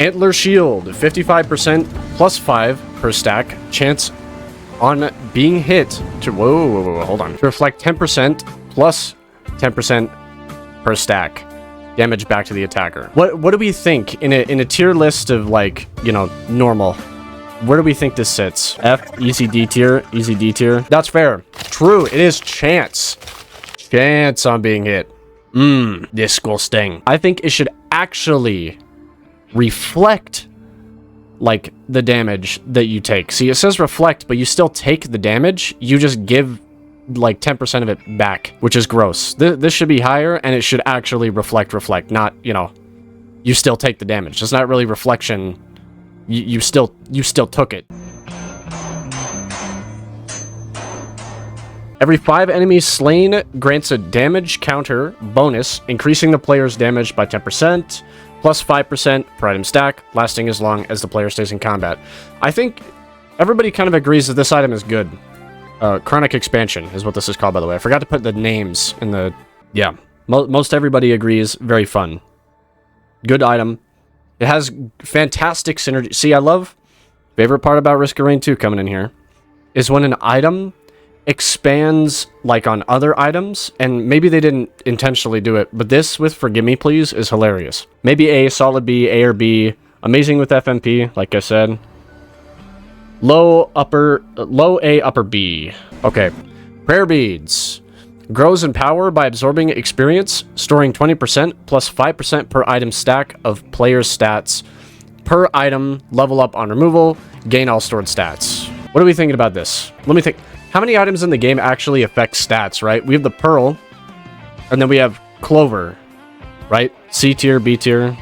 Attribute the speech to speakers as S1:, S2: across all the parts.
S1: Antler Shield, 55% plus 5 per stack chance on being hit to whoa, hold on. To reflect 10% plus 10% per stack damage back to the attacker. What do we think in a tier list of, like, you know, normal? Where do we think this sits? F, easy D tier, easy D tier. That's fair. True, it is chance. Chance on being hit. This will sting. I think it should actually reflect, like, the damage that you take. See, it says reflect, but you still take the damage. You just give, like, 10% of it back, which is gross. This should be higher, and it should actually reflect, not, you know, you still take the damage. It's not really reflection. You still took it. Every 5 enemies slain grants a damage counter bonus, increasing the player's damage by 10%, plus 5% per item stack, lasting as long as the player stays in combat. I think everybody kind of agrees that this item is good. Chronic Expansion is what this is called, by the way. I forgot to put the names in the... Yeah. Most everybody agrees. Very fun. Good item. It has fantastic synergy. See, I love... Favorite part about Risk of Rain 2 coming in here is when an item expands, like, on other items, and maybe they didn't intentionally do it, but this with Forgive Me Please is hilarious. Maybe A, solid B, A or B. Amazing with FMP, like I said. Low A, upper B. Okay. Prayer Beads. Grows in power by absorbing experience, storing 20% plus 5% per item stack of player's stats. Per item, level up on removal, gain all stored stats. What are we thinking about this? Let me think. How many items in the game actually affect stats, right? We have the Pearl, and then we have Clover, right? C tier, B tier,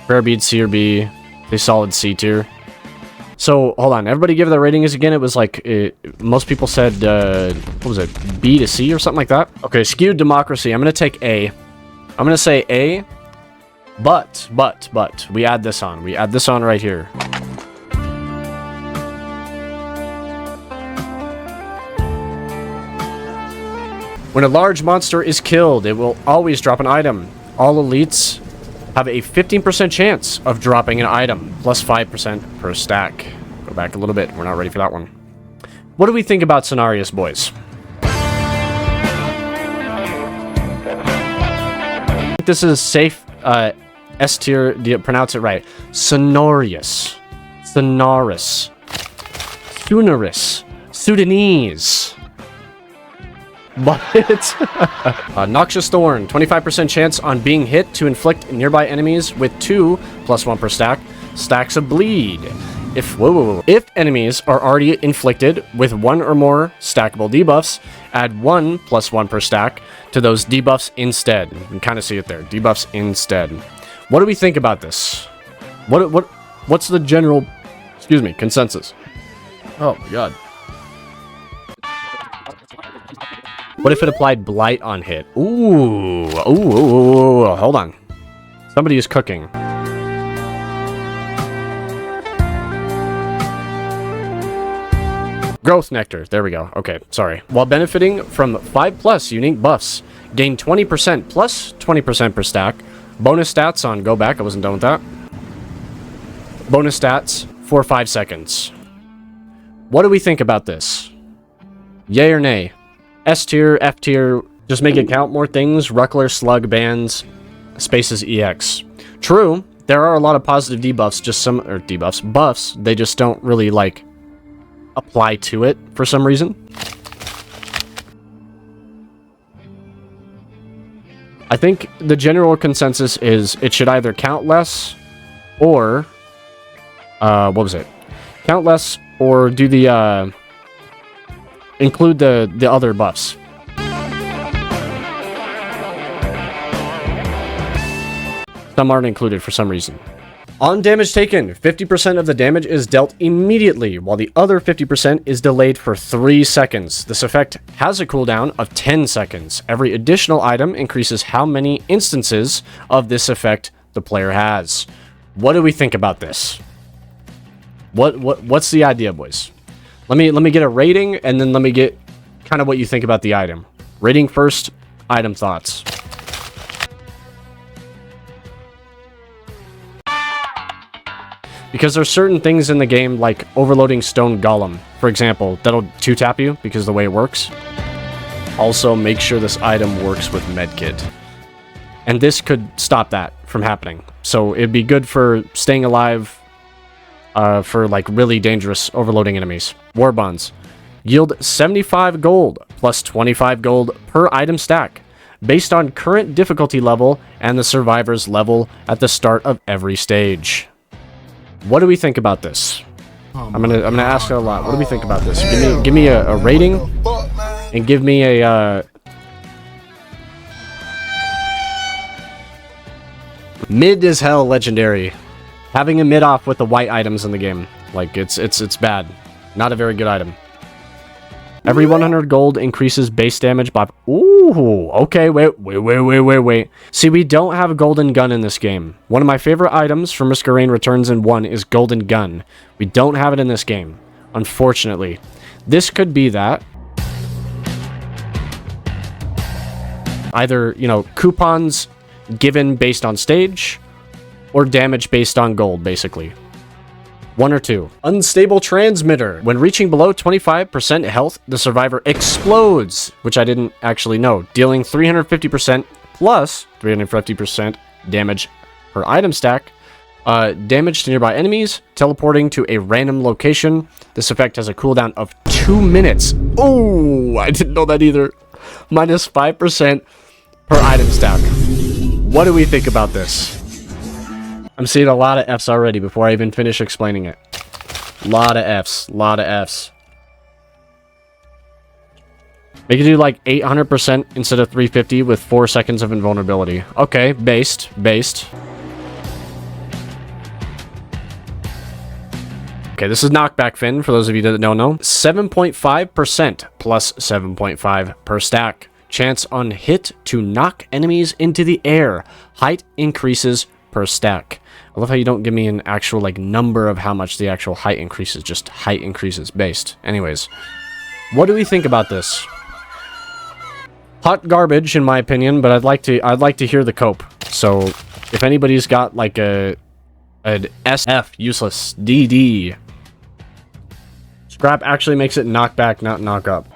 S1: Prayer Bead C or B, a solid C tier. So, hold on. Everybody give their ratings again. It was like, most people said, what was it? B to C or something like that? Okay, Skewed Democracy. I'm going to take A. I'm going to say A, but, we add this on. We add this on right here. When a large monster is killed, it will always drop an item. All elites have a 15% chance of dropping an item, plus 5% per stack. Go back a little bit. We're not ready for that one. What do we think about Cenarius, boys? This is safe. S tier. Do you pronounce it right? Cenarius. Sonaris. Sunaris. Sudanese. But Noxious Thorn, 25% chance on being hit to inflict nearby enemies with 2 plus 1 per stack stacks of bleed. If enemies are already inflicted with 1 or more stackable debuffs, add 1 plus 1 per stack to those debuffs instead. You can kind of see it there. Debuffs instead. What do we think about this? What's the general, consensus? Oh my god. What if it applied Blight on hit? Ooh, hold on. Somebody is cooking. Growth Nectar. There we go. Okay, sorry. While benefiting from 5+ unique buffs, gain 20% plus 20% per stack. Bonus stats on Go Back. I wasn't done with that. Bonus stats for 5 seconds. What do we think about this? Yay or nay? S tier, F tier, just make it count more things. Ruckler, Slug, Bands, Spaces, EX. True, there are a lot of positive debuffs, buffs, they just don't really, like, apply to it for some reason. I think the general consensus is it should either count less or, count less or do the, include the other buffs. Some aren't included for some reason. On damage taken, 50% of the damage is dealt immediately, while the other 50% is delayed for 3 seconds. This effect has a cooldown of 10 seconds. Every additional item increases how many instances of this effect the player has. What do we think about this? What's the idea, boys? Let me get a rating, and then let me get kind of what you think about the item. Rating first, item thoughts. Because there's certain things in the game, like overloading Stone Golem, for example, that'll 2-tap you because of the way it works. Also, make sure this item works with Medkit. And this could stop that from happening. So it'd be good for staying alive for like really dangerous overloading enemies. War Bonds. Yield 75 gold plus 25 gold per item stack, based on current difficulty level and the survivor's level at the start of every stage. What do we think about this? I'm gonna ask it a lot. What do we think about this? Give me a rating, and give me a mid as hell legendary. Having a mid off with the white items in the game, like it's bad. Not a very good item. Every 100 gold increases base damage by... Ooh, okay, wait. See, we don't have a golden gun in this game. One of my favorite items from Risk of Rain Returns in 1 is golden gun. We don't have it in this game, unfortunately. This could be that. Either, you know, coupons given based on stage, or damage based on gold, basically. One or two. Unstable transmitter. When reaching below 25% health, the survivor explodes, which I didn't actually know, dealing 350% plus 350% damage per item stack, damage to nearby enemies, teleporting to a random location. This effect has a cooldown of 2 minutes. Oh, I didn't know that either. Minus 5% per item stack. What do we think about this? I'm seeing a lot of Fs already before I even finish explaining it. Lot of Fs. Make it do like 800% instead of 350 with 4 seconds of invulnerability. Okay, based. Okay, this is Knockback Fin, for those of you that don't know. 7.5% plus 7.5 per stack. Chance on hit to knock enemies into the air. Height increases per stack. I love how you don't give me an actual like number of how much the actual height increases, just height increases based. Anyways, what do we think about this? Hot garbage in my opinion, but I'd like to hear the cope. So if anybody's got like an SF useless DD, scrap actually makes it knockback, not knock up.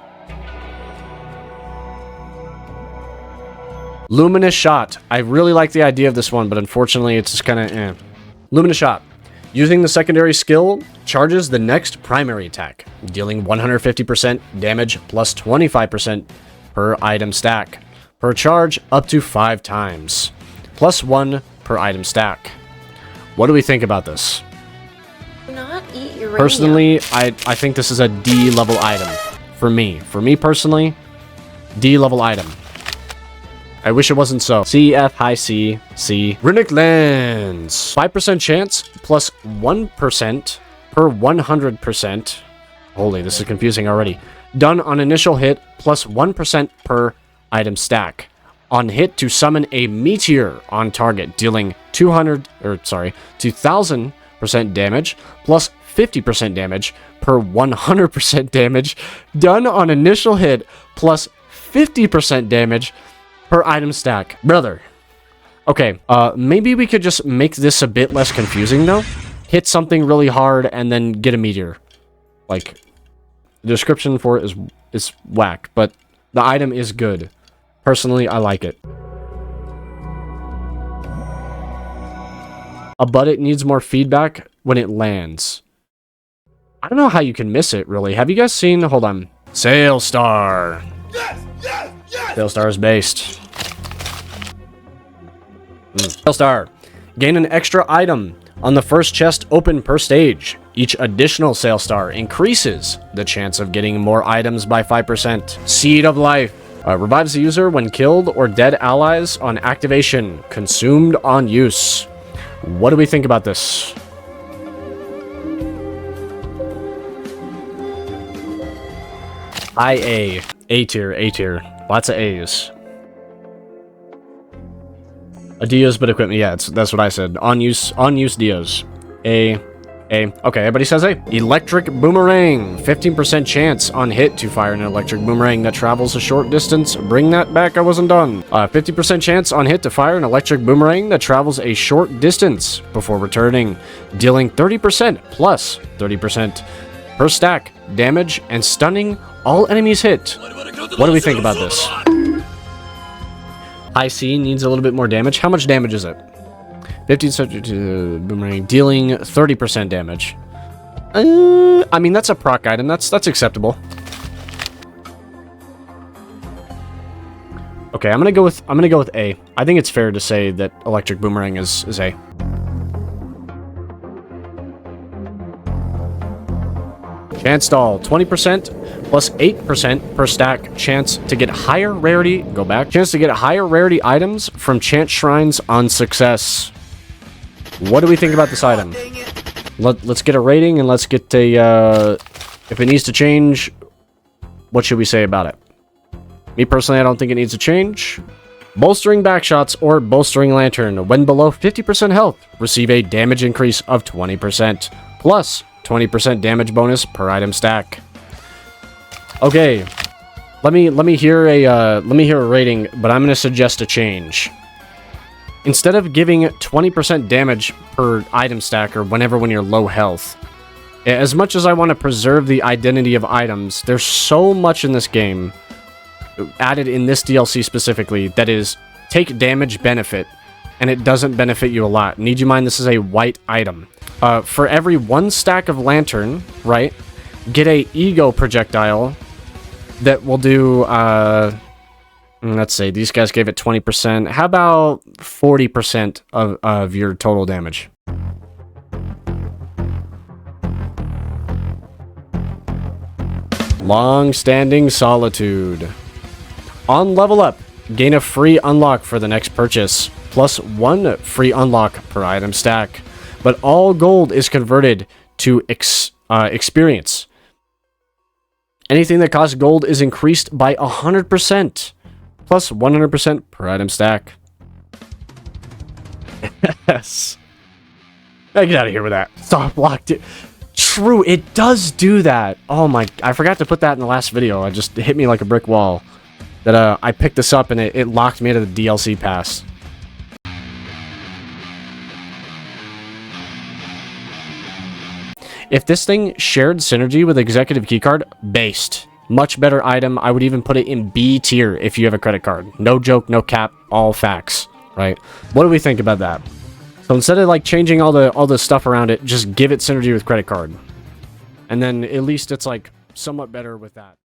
S1: Luminous Shot. I really like the idea of this one, but unfortunately it's just kind of eh. Luminous Shot. Using the secondary skill, charges the next primary attack, dealing 150% damage plus 25% per item stack. Per charge, up to 5 times. Plus 1 per item stack. What do we think about this?
S2: Not eat uranium.
S1: Personally, I think this is a D level item. For me. For me personally, D level item. I wish it wasn't so. C, F, high C, C. Runic Lens. 5% chance plus 1% per 100%. Holy, this is confusing already. Done on initial hit plus 1% per item stack. On hit to summon a meteor on target, dealing 2,000% damage plus 50% damage per 100% damage. Done on initial hit plus 50% damage per item stack. Brother. Okay, maybe we could just make this a bit less confusing, though. Hit something really hard and then get a meteor. Like, the description for it is whack, but the item is good. Personally, I like it. But it needs more feedback when it lands. I don't know how you can miss it, really. Have you guys seen... Hold on. Sail Star. Sail Star is based. Sail Star. Gain an extra item on the first chest open per stage. Each additional Sail Star increases the chance of getting more items by 5%. Seed of Life. Revives the user when killed or dead allies on activation. Consumed on use. What do we think about this? High A. A tier, A tier. Lots of A's. A Dios, but equipment. Yeah, that's what I said. On use Dios. A A. Okay, everybody says A. Electric boomerang. 15% chance on hit to fire an electric boomerang that travels a short distance. Bring that back, I wasn't done. 50% chance on hit to fire an electric boomerang that travels a short distance before returning, dealing 30% plus 30% per stack damage and stunning all enemies hit. What do we think about this? High C needs a little bit more damage. How much damage is it? 15 subject to boomerang, dealing 30% damage. I mean, that's a proc item. That's acceptable. Okay, I'm gonna go with A. I think it's fair to say that electric boomerang is A. Chance stall, 20% plus 8% per stack. Chance to get higher rarity. Go back. Chance to get higher rarity items from chant shrines on success. What do we think about this item? Let's get a rating and let's get a, if it needs to change, what should we say about it? Me personally, I don't think it needs to change. Bolstering backshots or bolstering lantern. When below 50% health, receive a damage increase of 20%, plus 20% damage bonus per item stack. Okay, let me hear a rating, but I'm gonna suggest a change. Instead of giving 20% damage per item stack or whenever when you're low health, as much as I want to preserve the identity of items, there's so much in this game, added in this DLC specifically, that is take damage benefit, and it doesn't benefit you a lot. Need you mind, this is a white item. For every 1 stack of lantern, right, get a ego projectile that will do, let's say these guys gave it 20%. How about 40% of your total damage? Long-standing solitude. On level up, gain a free unlock for the next purchase, plus 1 free unlock per item stack. But all gold is converted to experience. Anything that costs gold is increased by 100%. Plus 100% per item stack. Yes. Get out of here with that. Stop blocked it. True, it does do that. Oh my, I forgot to put that in the last video. It just hit me like a brick wall. That I picked this up and it locked me into the DLC pass. If this thing shared synergy with Executive Keycard, based. Much better item. I would even put it in B tier if you have a credit card. No joke, no cap, all facts, right? What do we think about that? So instead of like changing all the stuff around it, just give it synergy with credit card. And then at least it's like somewhat better with that.